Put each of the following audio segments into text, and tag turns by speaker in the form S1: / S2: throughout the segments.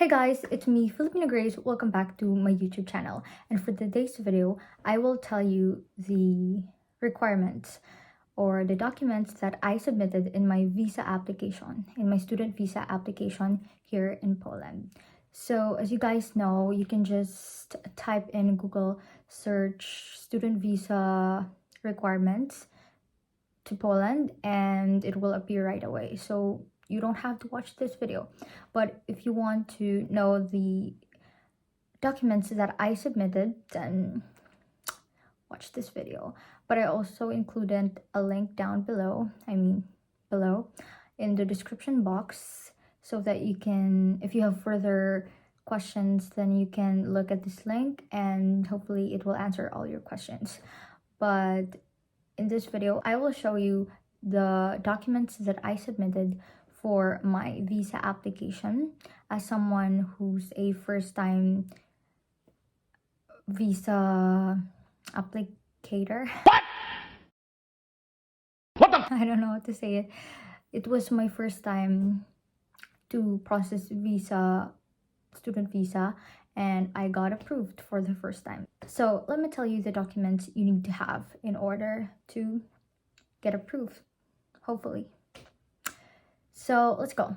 S1: Hey guys, it's me, Filipino Grace. Welcome back to my YouTube channel. And for today's video, I will tell you the requirements or the documents that I submitted in my visa application, in my student visa application here in Poland. So as you guys know, you can just type in Google search student visa requirements to Poland and it will appear right away. So you don't have to watch this video. But if you want to know the documents that I submitted, then watch this video. But I also included a link down below, below in the description box, so that you can, if you have further questions, then you can look at this link and hopefully it will answer all your questions. But in this video, I will show you the documents that I submitted for my visa application as someone who's a first-time visa applicator. What the? I don't know how to say it. It was my first time to process student visa, and I got approved for the first time. So let me tell you the documents you need to have in order to get approved, hopefully. So let's go.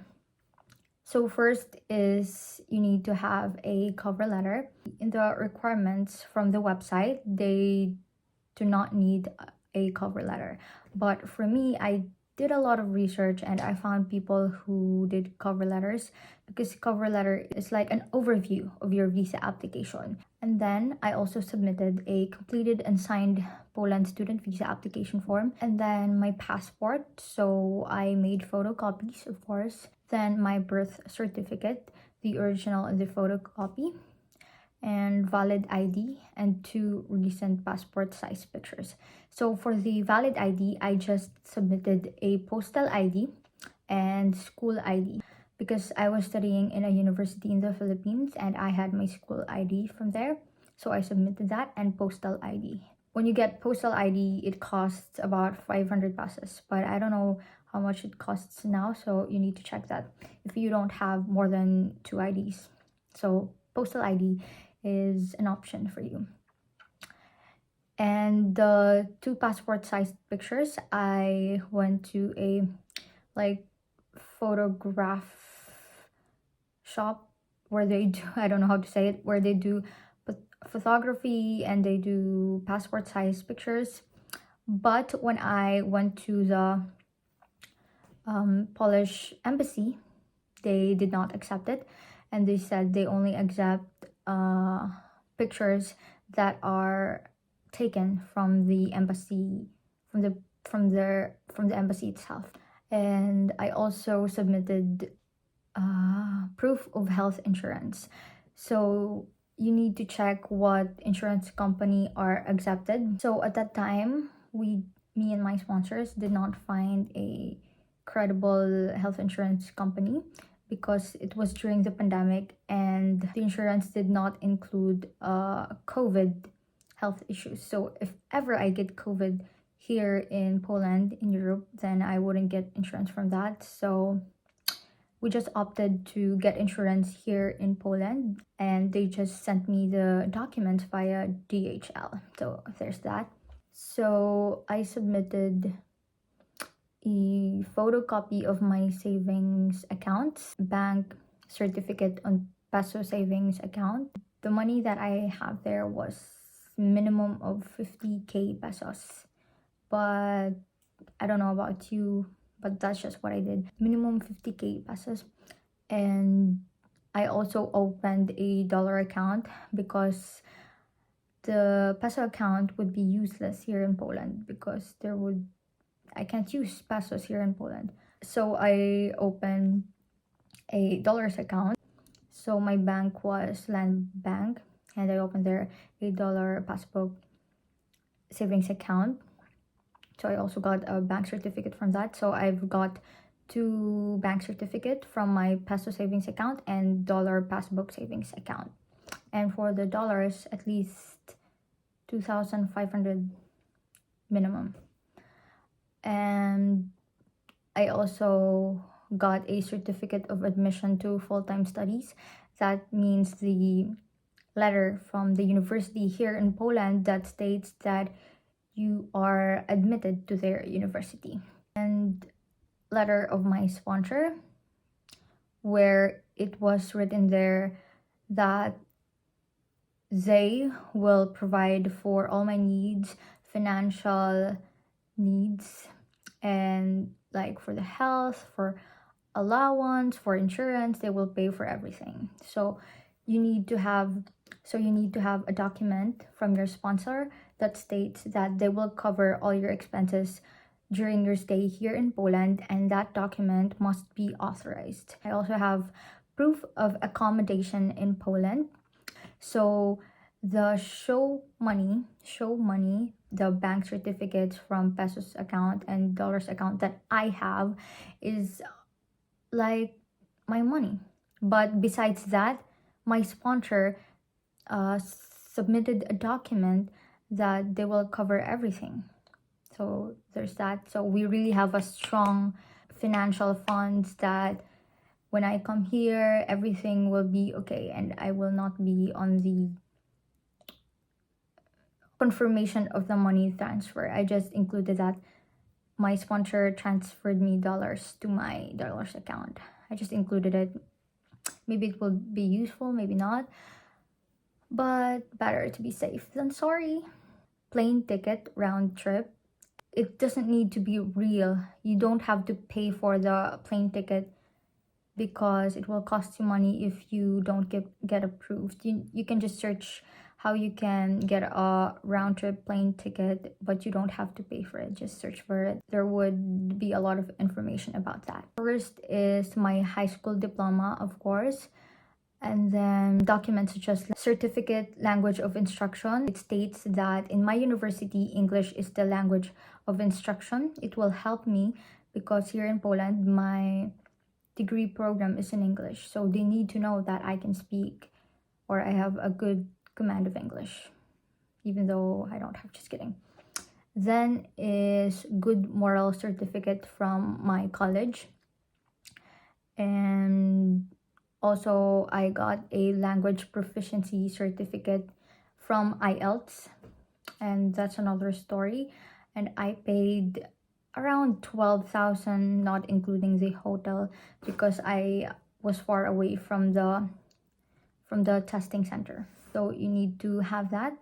S1: So first is you need to have a cover letter. In the requirements from the website, they do not need a cover letter. But for me, I did a lot of research and I found people who did cover letters, because cover letter is like an overview of your visa application. And then I also submitted a completed and signed Poland student visa application form, and then my passport. So I made photocopies, of course. Then my birth certificate, the original and the photocopy, and valid ID, and 2 recent passport size pictures. So for the valid ID, I just submitted a postal ID and school ID because I was studying in a university in the Philippines and I had my school ID from there. So I submitted that and postal ID. When you get postal ID, it costs about 500 pesos, but I don't know how much it costs now, so you need to check that if you don't have more than 2 IDs. So postal ID is an option for you. And the 2 passport sized pictures, I went to a photograph shop where they do, I don't know how to say it, where they do photography and they do passport size pictures. But when I went to the Polish embassy, they did not accept it, and they said they only accept pictures that are taken from the embassy, from the embassy itself. And I also submitted proof of health insurance. So you need to check what insurance company are accepted. So at that time, me and my sponsors did not find a credible health insurance company because it was during the pandemic and the insurance did not include COVID health issues. So if ever I get COVID here in Poland, in Europe, then I wouldn't get insurance from that. So we just opted to get insurance here in Poland, and they just sent me the documents via DHL. So there's that. So I submitted a photocopy of my savings account, bank certificate on peso savings account. The money that I have there was minimum of 50k pesos, but I don't know about you, but that's just what I did. Minimum 50k pesos. And I also opened a dollar account because the peso account would be useless here in Poland because I can't use pesos here in Poland. So I opened a dollars account. So my bank was Land Bank, and I opened there a dollar passbook savings account. So I also got a bank certificate from that. So I've got 2 bank certificate from my peso savings account and dollar passbook savings account. And for the dollars, at least 2,500 minimum. And I also got a certificate of admission to full-time studies That means the letter from the university here in Poland that states that you are admitted to their university. And letter of my sponsor, where it was written there that they will provide for all my needs, financial needs, and like for the health, for allowance, for insurance, they will pay for everything. So you need to have a document from your sponsor that states that they will cover all your expenses during your stay here in Poland, and that document must be authorized. I also have proof of accommodation in Poland. So the show money, the bank certificates from pesos account and dollars account that I have is like my money. But besides that, my sponsor submitted a document that they will cover everything. So there's that. So we really have a strong financial funds that when I come here, everything will be okay and I will not be on the confirmation of the money transfer. I just included that my sponsor transferred me dollars to my dollars account. I just included it. Maybe it will be useful, maybe not. But better to be safe than sorry. Plane ticket round trip. It doesn't need to be real. You don't have to pay for the plane ticket because it will cost you money if you don't get approved. You can just search how you can get a round trip plane ticket, but you don't have to pay for it. Just search for it. There would be a lot of information about that. First is my high school diploma, of course, and then documents such as certificate language of instruction. It states that in my university, English is the language of instruction. It will help me because here in Poland, my degree program is in English, so they need to know that I can speak or I have a good command of English, even though I don't have. Just kidding. Then is good moral certificate from my college, and also I got a language proficiency certificate from IELTS, and that's another story. And I paid around 12,000, not including the hotel, because I was far away from the testing center. So you need to have that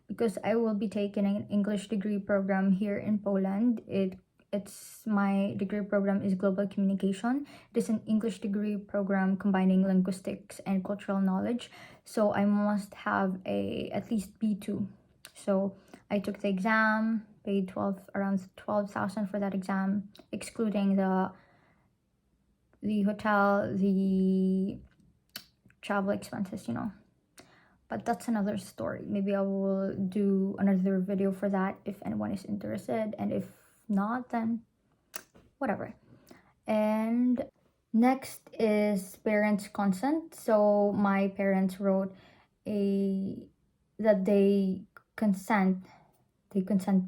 S1: because I will be taking an English degree program here in Poland. It's my degree program is global communication. It is an English degree program combining linguistics and cultural knowledge. So I must have at least B2. So I took the exam, paid around 12,000 for that exam, excluding the hotel, the travel expenses, But that's another story. Maybe I will do another video for that if anyone is interested, and if not, then whatever. And next is parents' consent. So my parents wrote that they consent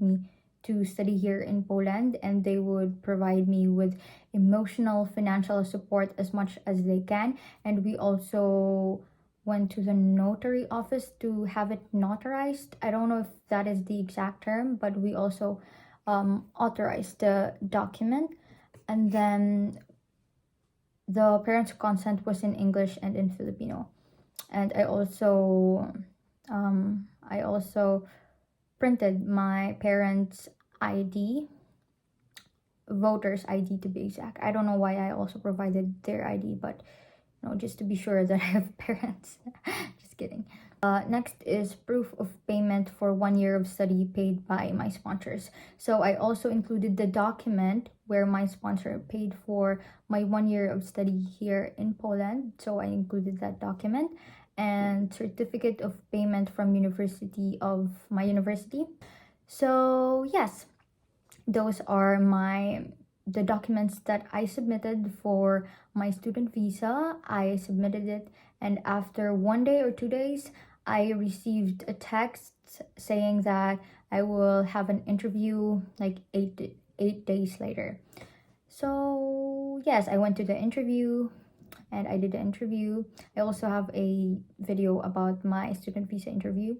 S1: me to study here in Poland, and they would provide me with emotional, financial support as much as they can. And we also went to the notary office to have it notarized. I don't know if that is the exact term, but we also authorized the document. And then the parents' consent was in English and in Filipino. And I also printed my parents' ID, voter's ID to be exact. I don't know why I also provided their ID, but just to be sure that I have parents. Just kidding. Next is proof of payment for 1 year of study paid by my sponsors. So I also included the document where my sponsor paid for my 1 year of study here in Poland. So I included that document and certificate of payment from my university. So yes, those are the documents that I submitted for my student visa. I submitted it, and after 1 day or 2 days, I received a text saying that I will have an interview like 8 days later. So yes, I went to the interview, and I did an interview. I also have a video about my student visa interview.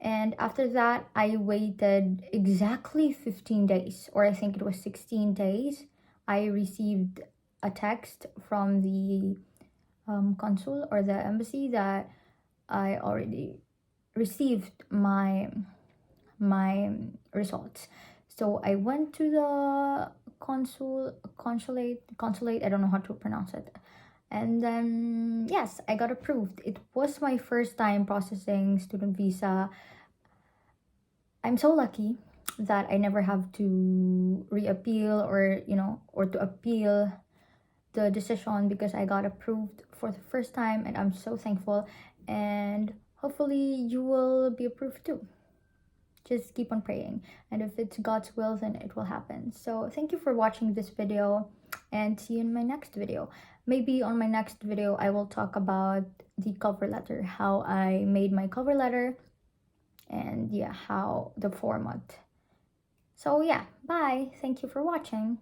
S1: And after that, I waited exactly 15 days, or I think it was 16 days. I received a text from the consul or the embassy that I already received my results. So I went to the consulate, I don't know how to pronounce it. And then yes, I got approved. It was my first time processing student visa. I'm so lucky that I never have to reappeal or to appeal the decision, because I got approved for the first time, and I'm so thankful. And hopefully you will be approved too. Just keep on praying, and if it's God's will, then it will happen. So thank you for watching this video, and see you in my next video. Maybe on my next video I will talk about the cover letter, how I made my cover letter, and yeah, how the format. So yeah, bye. Thank you for watching.